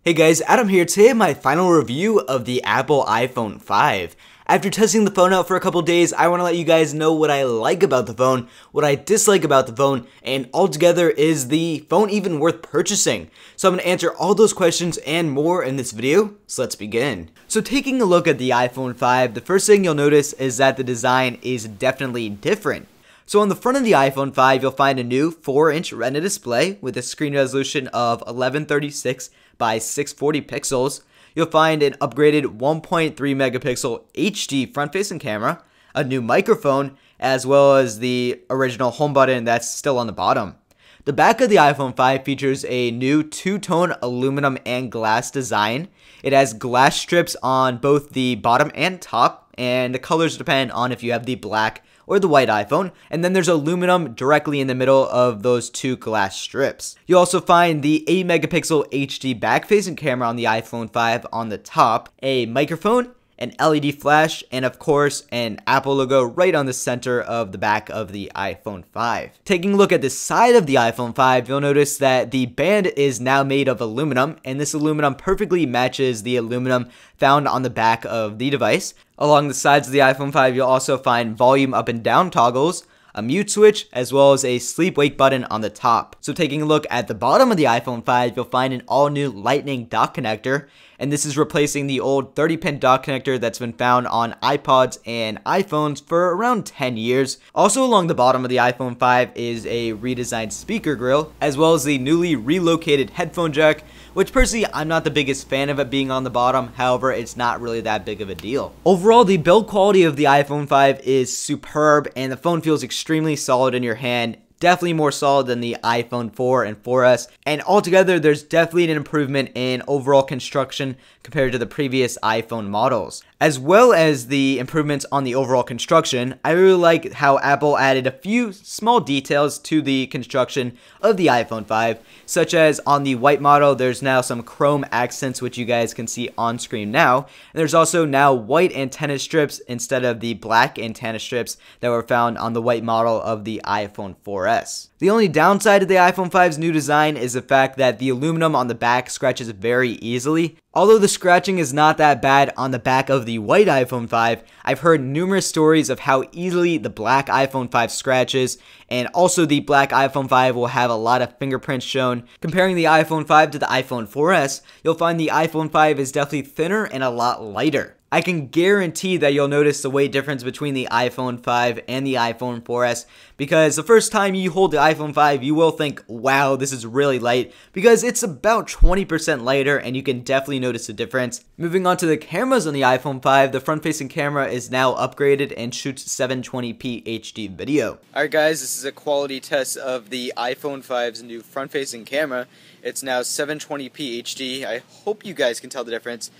Hey guys, Adam here. Today my final review of the Apple iPhone 5. After testing the phone out for a couple days, I want to let you guys know what I like about the phone, what I dislike about the phone, and altogether, is the phone even worth purchasing? So I'm going to answer all those questions and more in this video, so let's begin. So taking a look at the iPhone 5, the first thing you'll notice is that the design is definitely different. So on the front of the iPhone 5, you'll find a new 4-inch Retina display with a screen resolution of 1136 by 640 pixels. You'll find an upgraded 1.3 megapixel HD front-facing camera, a new microphone, as well as the original home button that's still on the bottom. The back of the iPhone 5 features a new two-tone aluminum and glass design. It has glass strips on both the bottom and top, and the colors depend on if you have the black or the white iPhone, and then there's aluminum directly in the middle of those two glass strips. You'll also find the 8 megapixel HD back-facing camera on the iPhone 5 on the top, a microphone, an LED flash, and of course an Apple logo right on the center of the back of the iPhone 5. Taking a look at the side of the iPhone 5, you'll notice that the band is now made of aluminum, and this aluminum perfectly matches the aluminum found on the back of the device. Along the sides of the iPhone 5, you'll also find volume up and down toggles, a mute switch, as well as a sleep-wake button on the top. So taking a look at the bottom of the iPhone 5, you'll find an all-new Lightning dock connector, and this is replacing the old 30-pin dock connector that's been found on iPods and iPhones for around 10 years. Also along the bottom of the iPhone 5 is a redesigned speaker grill, as well as the newly relocated headphone jack, which personally I'm not the biggest fan of it being on the bottom. However, it's not really that big of a deal. Overall, the build quality of the iPhone 5 is superb, and the phone feels extremely solid in your hand. Definitely more solid than the iPhone 4 and 4S, and altogether there's definitely an improvement in overall construction compared to the previous iPhone models. As well as the improvements on the overall construction, I really like how Apple added a few small details to the construction of the iPhone 5, such as on the white model there's now some chrome accents, which you guys can see on screen now, and there's also now white antenna strips instead of the black antenna strips that were found on the white model of the iPhone 4S. The only downside of the iPhone 5's new design is the fact that the aluminum on the back scratches very easily. Although the scratching is not that bad on the back of the white iPhone 5, I've heard numerous stories of how easily the black iPhone 5 scratches, and also the black iPhone 5 will have a lot of fingerprints shown. Comparing the iPhone 5 to the iPhone 4S, you'll find the iPhone 5 is definitely thinner and a lot lighter. I can guarantee that you'll notice the weight difference between the iPhone 5 and the iPhone 4S, because the first time you hold the iPhone 5, you will think, wow, this is really light, because it's about 20% lighter, and you can definitely notice the difference. Moving on to the cameras on the iPhone 5, the front-facing camera is now upgraded and shoots 720p HD video. Alright guys, this is a quality test of the iPhone 5's new front-facing camera. It's now 720p HD. I hope you guys can tell the difference.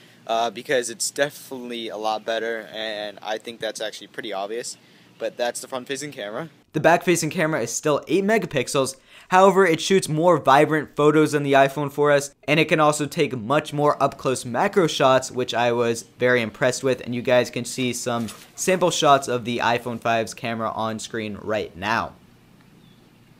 Because it's definitely a lot better, and I think that's actually pretty obvious. But that's the front-facing camera. The back-facing camera is still 8 megapixels, however it shoots more vibrant photos than the iPhone 4S, and it can also take much more up-close macro shots, which I was very impressed with, and you guys can see some sample shots of the iPhone 5's camera on screen right now.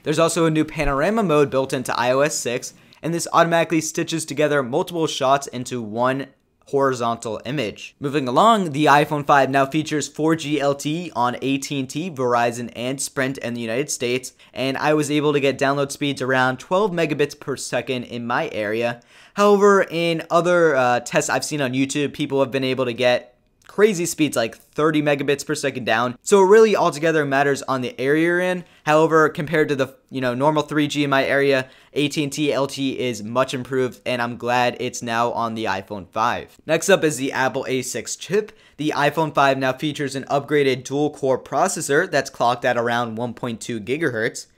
There's also a new panorama mode built into iOS 6, and this automatically stitches together multiple shots into one horizontal image. Moving along, the iPhone 5 now features 4G LTE on AT&T, Verizon, and Sprint in the United States, and I was able to get download speeds around 12 megabits per second in my area. However, in other tests I've seen on YouTube, people have been able to get crazy speeds like 30 megabits per second down. So it really altogether matters on the area you're in. However, compared to the normal 3G in my area, AT&T LTE is much improved, and I'm glad it's now on the iPhone 5. Next up is the Apple A6 chip. The iPhone 5 now features an upgraded dual-core processor that's clocked at around 1.2 gigahertz.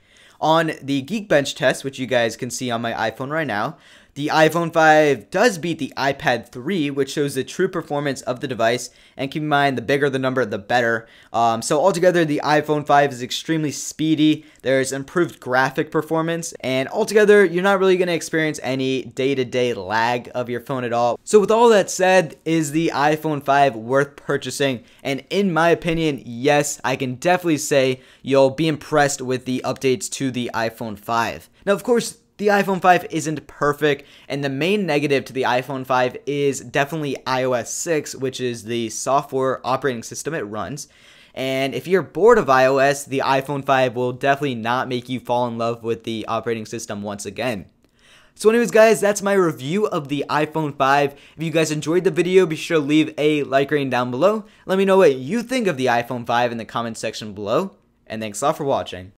On the Geekbench test, which you guys can see on my iPhone right now, the iPhone 5 does beat the iPad 3, which shows the true performance of the device, and keep in mind, the bigger the number, the better. So altogether, the iPhone 5 is extremely speedy, there's improved graphic performance, and altogether, you're not really going to experience any day-to-day lag of your phone at all. So with all that said, is the iPhone 5 worth purchasing? And in my opinion, yes, I can definitely say you'll be impressed with the updates to the iPhone 5. Now, of course, the iPhone 5 isn't perfect, and the main negative to the iPhone 5 is definitely iOS 6, which is the software operating system it runs. And if you're bored of iOS, the iPhone 5 will definitely not make you fall in love with the operating system once again. So anyways guys, that's my review of the iPhone 5. If you guys enjoyed the video, be sure to leave a like rating down below. Let me know what you think of the iPhone 5 in the comment section below. And thanks a lot for watching.